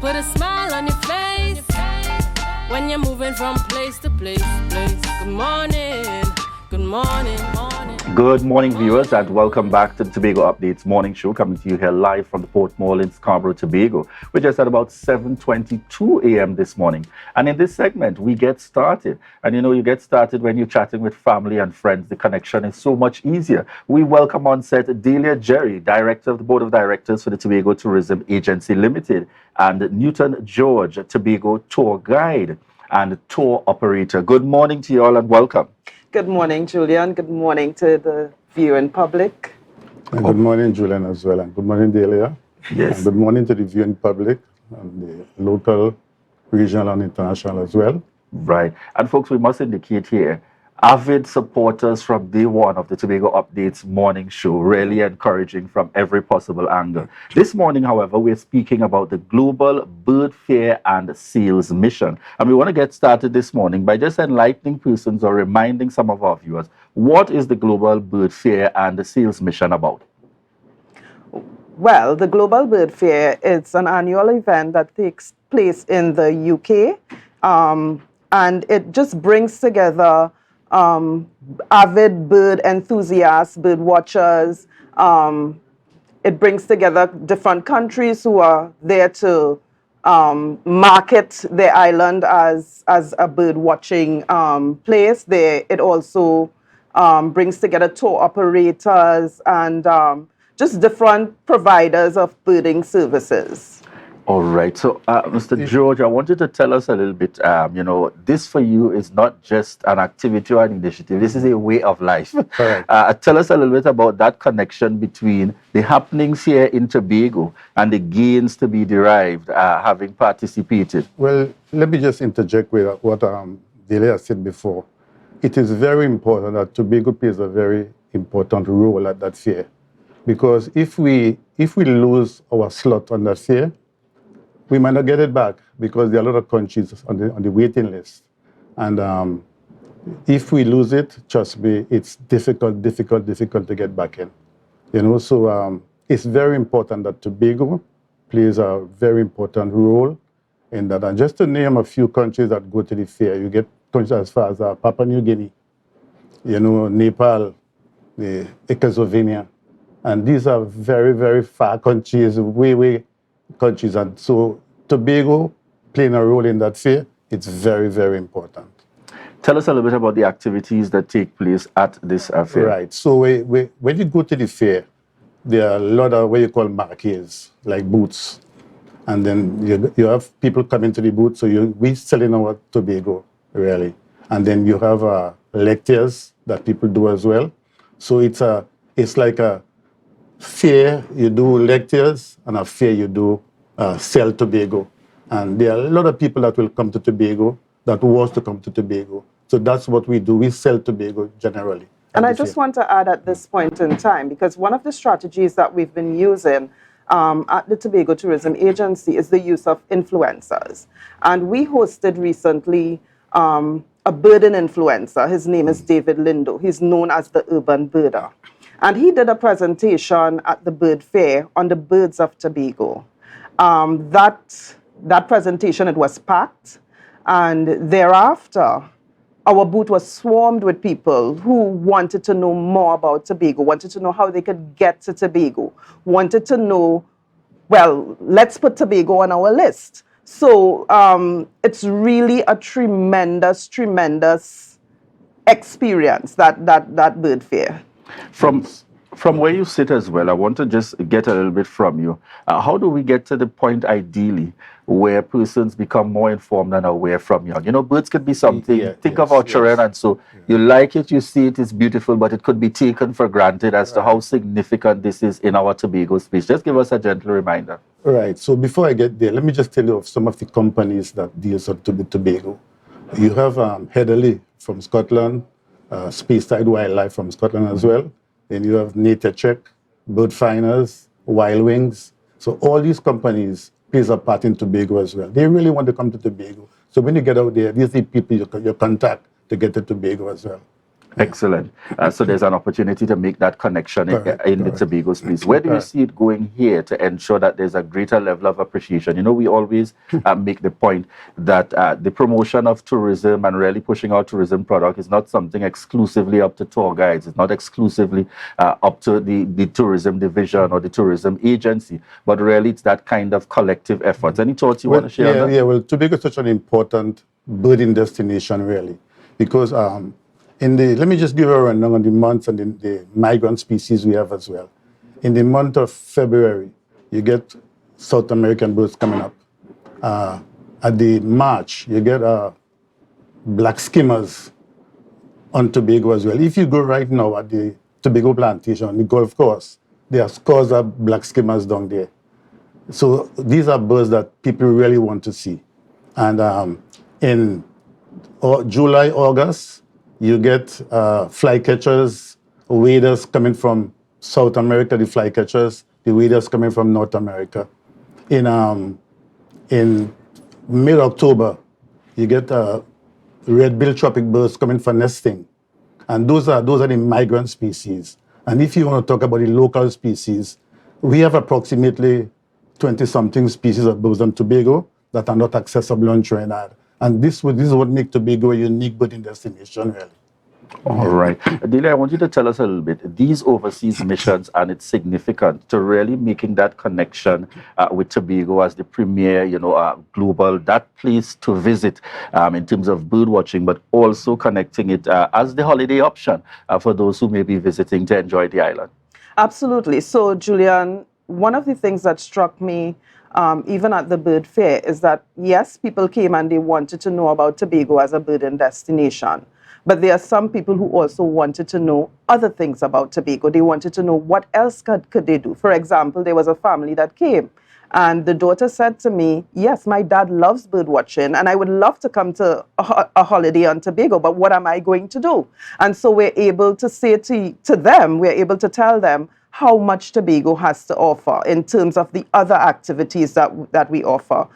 put a smile on your face when you're moving from place to place. Good morning, good morning, morning. Good morning, viewers, and welcome back to the Tobago Updates morning show, coming to you here live from the Port Mall in Scarborough, Tobago. We're just at about 7:22 a.m. this morning. And in this segment, we get started. And you get started when you're chatting with family and friends. The connection is so much easier. We welcome on set Dalia Jerry, Director of the Board of Directors for the Tobago Tourism Agency Limited, and Newton George, Tobago Tour Guide and Tour Operator. Good morning to you all and welcome. Good morning, Julian. Good morning to the viewing public. And good morning, Julian, as well. And good morning, Dalia. Yes. And good morning to the viewing public and the local, regional, and international as well. Right. And folks, we must indicate here, avid supporters from day one of the Tobago Updates morning show, really encouraging from every possible angle. This morning, however, we're speaking about the Global Bird Fair and Sales Mission. And we want to get started this morning by just enlightening persons or reminding some of our viewers, what is the Global Bird Fair and Sales Mission about? Well, the Global Bird Fair is an annual event that takes place in the UK, and it just brings together avid bird enthusiasts, bird watchers. It brings together different countries who are there to market their island as a bird watching place. It also brings together tour operators and just different providers of birding services. All right. So, Mr. George, I wanted to tell us a little bit, this for you is not just an activity or an initiative. This is a way of life. Tell us a little bit about that connection between the happenings here in Tobago and the gains to be derived having participated. Well, let me just interject with what Dalia said before. It is very important that Tobago plays a very important role at that fair. Because if we lose our slot on that fair, we might not get it back because there are a lot of countries on the waiting list. And if we lose it, trust me, it's difficult to get back in. So it's very important that Tobago plays a very important role in that. And just to name a few countries that go to the fair, you get countries as far as Papua New Guinea, Nepal, the Ecoslovenia. And these are very, very far countries, way countries. And so Tobago playing a role in that fair, it's very, very important. Tell us a little bit about the activities that take place at this fair. Right. So when you go to the fair, there are a lot of what you call marquees, like booths. And then you have people coming to the booth, so we selling our Tobago, really. And then you have lectures that people do as well. So it's like a fair, you do lectures, and a fair, you do sell Tobago. And there are a lot of people that will come to Tobago that wants to come to Tobago. So that's what we do. We sell Tobago generally. And I just want to add at this point in time, because one of the strategies that we've been using at the Tobago Tourism Agency is the use of influencers. And we hosted recently a birding influencer. His name is David Lindo. He's known as the Urban Birder. And he did a presentation at the Bird Fair on the birds of Tobago. That presentation, it was packed. And thereafter, our booth was swarmed with people who wanted to know more about Tobago, wanted to know how they could get to Tobago, wanted to know, well, let's put Tobago on our list. So it's really a tremendous experience, that bird fair. From where you sit as well, I want to just get a little bit from you. How do we get to the point, ideally, where persons become more informed and aware from young? Birds could be something. Think of our children, and so you like it, you see it, it's beautiful, but it could be taken for granted as to how significant this is in our Tobago space. Just give us a gentle reminder. Right. So before I get there, let me just tell you of some of the companies that deals with Tobago. You have Heatherly from Scotland, Speyside Wildlife from Scotland as well. Then you have Nature Check, Bird Finders, Wild Wings. So all these companies plays a part in Tobago as well. They really want to come to Tobago. So when you get out there, these are the people you contact to get to Tobago as well. Excellent. So there's an opportunity to make that connection in the Tobago space. Where do you see it going here to ensure that there's a greater level of appreciation? You know, we always make the point that the promotion of tourism and really pushing out tourism product is not something exclusively up to tour guides. It's not exclusively up to the tourism division or the tourism agency, but really it's that kind of collective effort. Any thoughts you want to share on that? Yeah, well, Tobago is such an important birding destination, really, because let me just give a rundown on the months and the migrant species we have as well. In the month of February, you get South American birds coming up. At the March, you get black skimmers on Tobago as well. If you go right now at the Tobago plantation, on the golf course, there are scores of black skimmers down there. So these are birds that people really want to see. And in July, August, you get flycatchers, waders coming from South America, the flycatchers, the waders coming from North America. In mid-October, you get red-billed tropic birds coming for nesting. And those are the migrant species. And if you want to talk about the local species, we have approximately 20-something species of birds on Tobago that are not accessible on Trinidad. And this is what makes Tobago a unique birding destination, really. All right. Dalia, I want you to tell us a little bit, these overseas missions and its significance to really making that connection with Tobago as the premier, global, that place to visit in terms of bird watching, but also connecting it as the holiday option for those who may be visiting to enjoy the island. Absolutely. So, Julien, one of the things that struck me even at the bird fair is that, yes, people came and they wanted to know about Tobago as a birding destination. But there are some people who also wanted to know other things about Tobago. They wanted to know what else could they do. For example, there was a family that came and the daughter said to me, yes, my dad loves bird watching and I would love to come to a holiday on Tobago, but what am I going to do? And so we're able to say to them, we're able to tell them how much Tobago has to offer in terms of the other activities that we offer.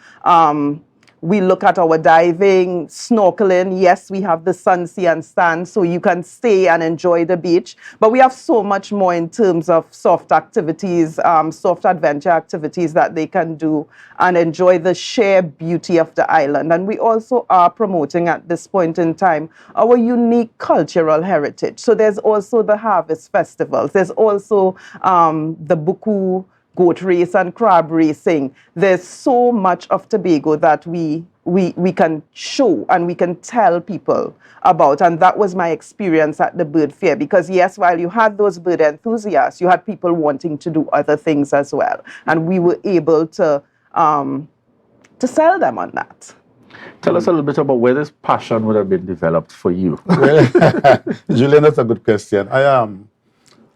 We look at our diving, snorkeling. Yes, we have the sun, sea, and stand, so you can stay and enjoy the beach. But we have so much more in terms of soft activities, soft adventure activities that they can do and enjoy the sheer beauty of the island. And we also are promoting at this point in time our unique cultural heritage. So there's also the harvest festivals. There's also the Buku goat race and crab racing. There's so much of Tobago that we can show and we can tell people about. And that was my experience at the bird fair, because yes, while you had those bird enthusiasts, you had people wanting to do other things as well. And we were able to sell them on that. Tell us a little bit about where this passion would have been developed for you. Well, Julien, that's a good question.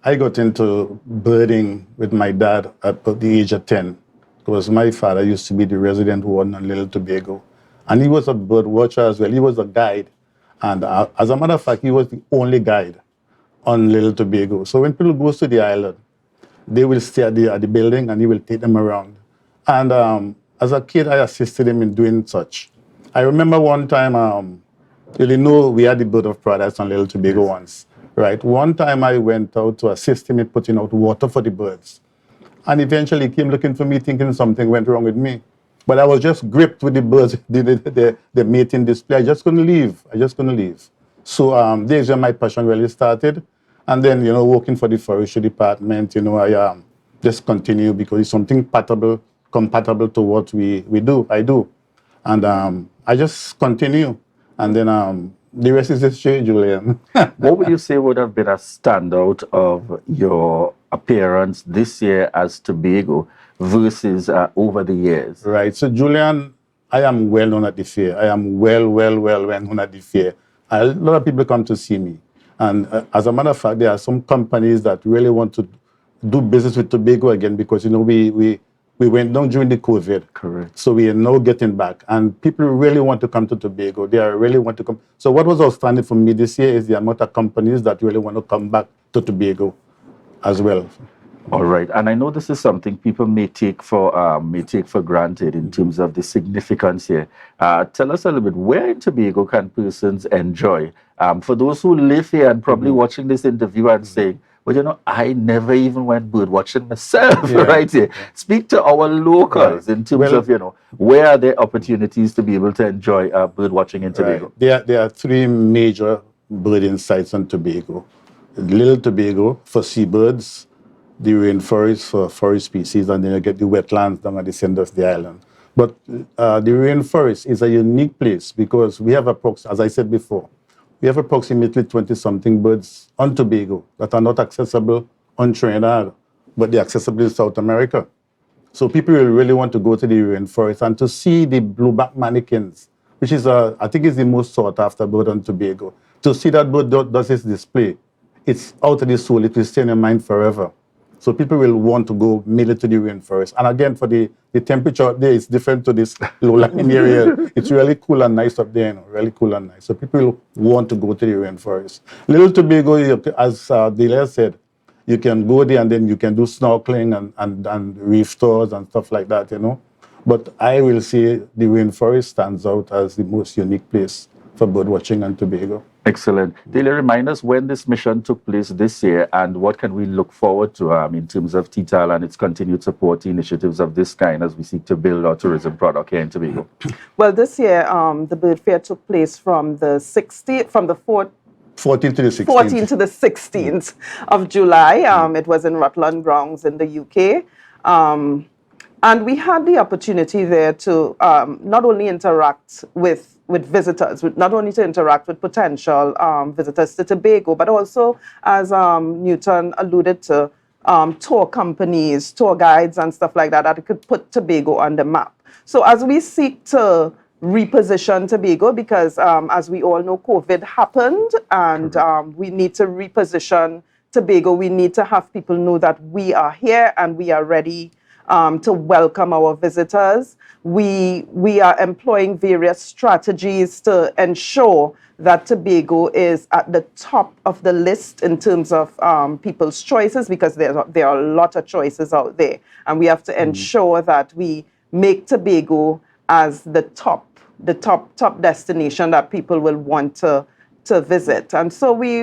I got into birding with my dad at the age of 10. Because my father used to be the resident warden on Little Tobago. And he was a bird watcher as well. He was a guide. And as a matter of fact, he was the only guide on Little Tobago. So when people go to the island, they will stay at the building and he will take them around. And as a kid, I assisted him in doing such. I remember one time, we had the Bird of Paradise on Little Tobago once. Right. One time I went out to assist him in putting out water for the birds. And eventually he came looking for me thinking something went wrong with me. But I was just gripped with the birds, the mating display. I just couldn't leave. So there's where my passion really started. And then, working for the forestry department, I just continue because it's something compatible to what I do. And I just continue. And then the rest is history, Julien. What would you say would have been a standout of your appearance this year as Tobago versus over the years? Right. So, Julien, I am well known at the fair. I am well known at the fair. A lot of people come to see me. And as a matter of fact, there are some companies that really want to do business with Tobago again because, we went down during the COVID. Correct. So we are now getting back. And people really want to come to Tobago. They really want to come. So what was outstanding for me this year is the amount of companies that really want to come back to Tobago as well. All right, and I know this is something people may take for granted in terms of the significance here. Tell us a little bit, where in Tobago can persons enjoy? For those who live here and probably watching this interview and saying, well, you know, I never even went bird watching myself, right here. Speak to our locals in terms of, you know, where are there opportunities to be able to enjoy bird watching in Tobago? There are three major birding sites on Tobago. Little Tobago for seabirds, the rainforest for forest species, and then you get the wetlands down at the center of the island. But the rainforest is a unique place because we have, as I said before, we have approximately 20-something birds on Tobago that are not accessible on Trinidad, but they're accessible in South America. So people will really want to go to the rainforest and to see the blueback manakins, which is, I think, is the most sought after bird on Tobago. To see that bird does its display, it's out of the soul, it will stay in your mind forever. So people will want to go mainly to the rainforest. And again, for the temperature up there is different to this low-lying area. It's really cool and nice up there, you know, really cool and nice. So people will want to go to the rainforest. Little Tobago, as Dalia said, you can go there and then you can do snorkeling and reef tours and stuff like that, you know. But I will say the rainforest stands out as the most unique place for bird watching on Tobago. Excellent. Dalia, remind us when this mission took place this year and what can we look forward to in terms of TTAL and its continued support initiatives of this kind as we seek to build our tourism product here in Tobago? Well, this year, the bird fair took place from the 14th to the 16th of July. It was in Rutland Grounds in the UK. And we had the opportunity there to not only interact with visitors, not only to interact with potential visitors to Tobago, but also, as Newton alluded to, tour companies, tour guides and stuff like that, that could put Tobago on the map. So as we seek to reposition Tobago, because as we all know, COVID happened, and we need to reposition Tobago. We need to have people know that we are here and we are ready to welcome our visitors. We are employing various strategies to ensure that Tobago is at the top of the list in terms of people's choices, because there are a lot of choices out there. And we have to ensure that we make Tobago as the top destination that people will want to visit. And so we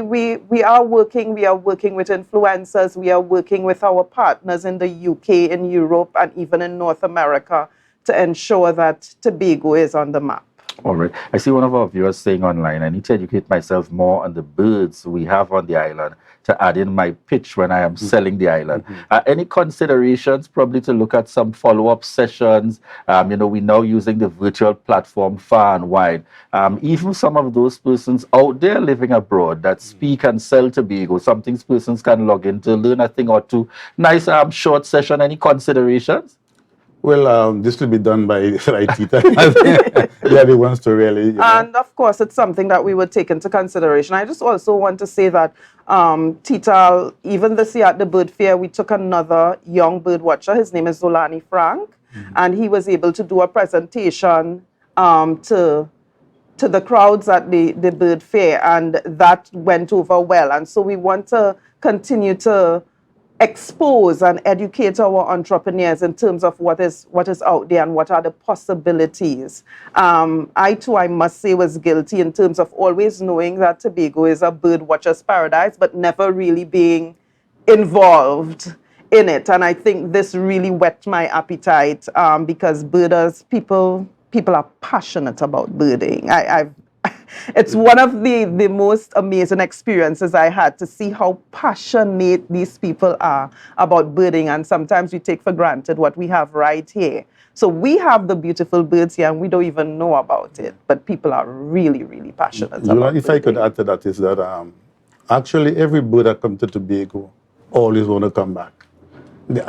are working with influencers, we are working with our partners in the UK, in Europe, and even in North America to ensure that Tobago is on the map. All right. I see one of our viewers saying online, I need to educate myself more on the birds we have on the island to add in my pitch when I am selling the island. Any considerations probably to look at some follow-up sessions? You know, we're now using the virtual platform far and wide. Even some of those persons out there living abroad that speak and sell Tobago, some things persons can log in to learn a thing or two. Nice short session. Any considerations? Well, this will be done by Tita. They're the ones to really, you know. And of course, it's something that we would take into consideration. I just also want to say that Tita, even this year at the bird fair, we took another young bird watcher. His name is Zolani Frank, and he was able to do a presentation to the crowds at the bird fair, and that went over well. And so we want to continue to expose and educate our entrepreneurs in terms of what is out there and what are the possibilities. I too, I must say, was guilty in terms of always knowing that Tobago is a bird watcher's paradise, but never really being involved in it. And I think this really whet my appetite because birders, people are passionate about birding. It's one of the most amazing experiences I had to see how passionate these people are about birding, and sometimes we take for granted what we have right here. So we have the beautiful birds here and we don't even know about it, but people are really, really passionate about it. If I could add to that is that actually every bird that comes to Tobago always want to come back.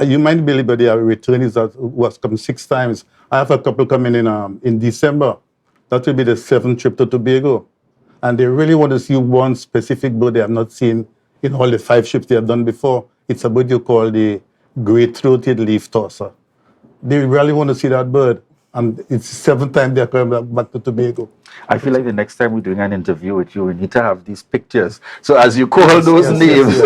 You might believe that there are returnees who have come 6 times. I have a couple coming in December. That will be the 7th trip to Tobago. And they really want to see one specific bird they have not seen in all the 5 trips they have done before. It's a bird you call the great-throated leaf tosser. They really want to see that bird. And it's the 7th time they're coming back to Tobago. I feel like the next time we're doing an interview with you, we need to have these pictures. So as you call those names,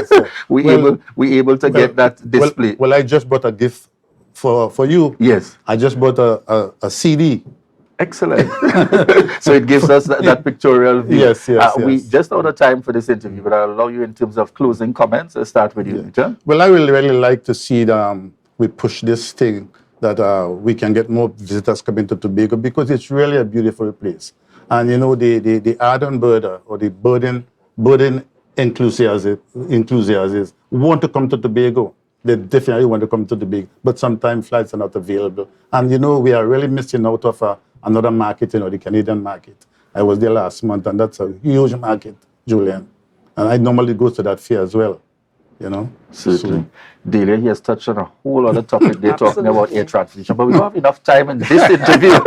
we able to get that display. Well, I just bought a gift for you. Yes. I just bought a CD. Excellent. So it gives us that pictorial view. Yes. We just out of time for this interview, but I'll allow you in terms of closing comments. Let's start with you, John. Well, I will really like to see we push this thing that we can get more visitors coming to Tobago, because it's really a beautiful place. And you know, the ardent birder or the birding enthusiasts want to come to Tobago. They definitely want to come to Tobago, but sometimes flights are not available. And you know, we are really missing out of another market, you know, the Canadian market. I was there last month, and that's a huge market, Julien. And I normally go to that fair as well, you know. Certainly. Dalia, he has touched on a whole other topic. They're talking about air transportation, but we don't have enough time in this interview.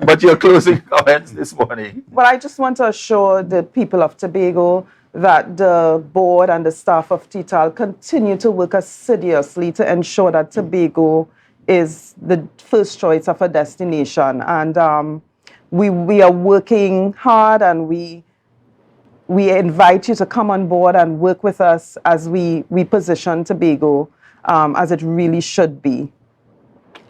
But your closing comments this morning. Well, I just want to assure the people of Tobago that the board and the staff of TTAL continue to work assiduously to ensure that Tobago is the first choice of a destination. And we are working hard, and we invite you to come on board and work with us as we position Tobago as it really should be.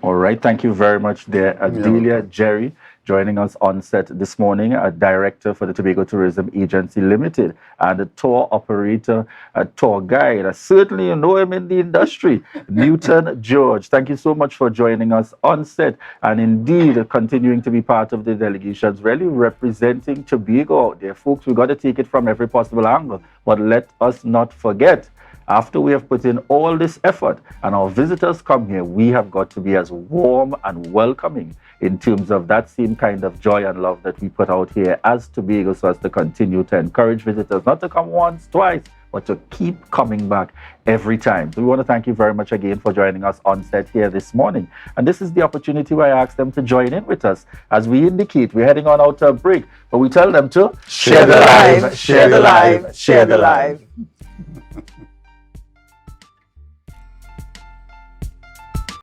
All right. Thank you very much there. Dalia Jerry joining us on set this morning, a director for the Tobago Tourism Agency Limited and a tour operator, a tour guide. Certainly you know him in the industry, Newton George. Thank you so much for joining us on set, and indeed continuing to be part of the delegations, really representing Tobago out there. Folks, we got to take it from every possible angle, but let us not forget, after we have put in all this effort and our visitors come here, we have got to be as warm and welcoming in terms of that same kind of joy and love that we put out here as Tobago, so as to continue to encourage visitors not to come once, twice, but to keep coming back every time. So we want to thank you very much again for joining us on set here this morning. And this is the opportunity where I ask them to join in with us. As we indicate, we're heading on out to a break, but we tell them to share the live, share the live, share the live.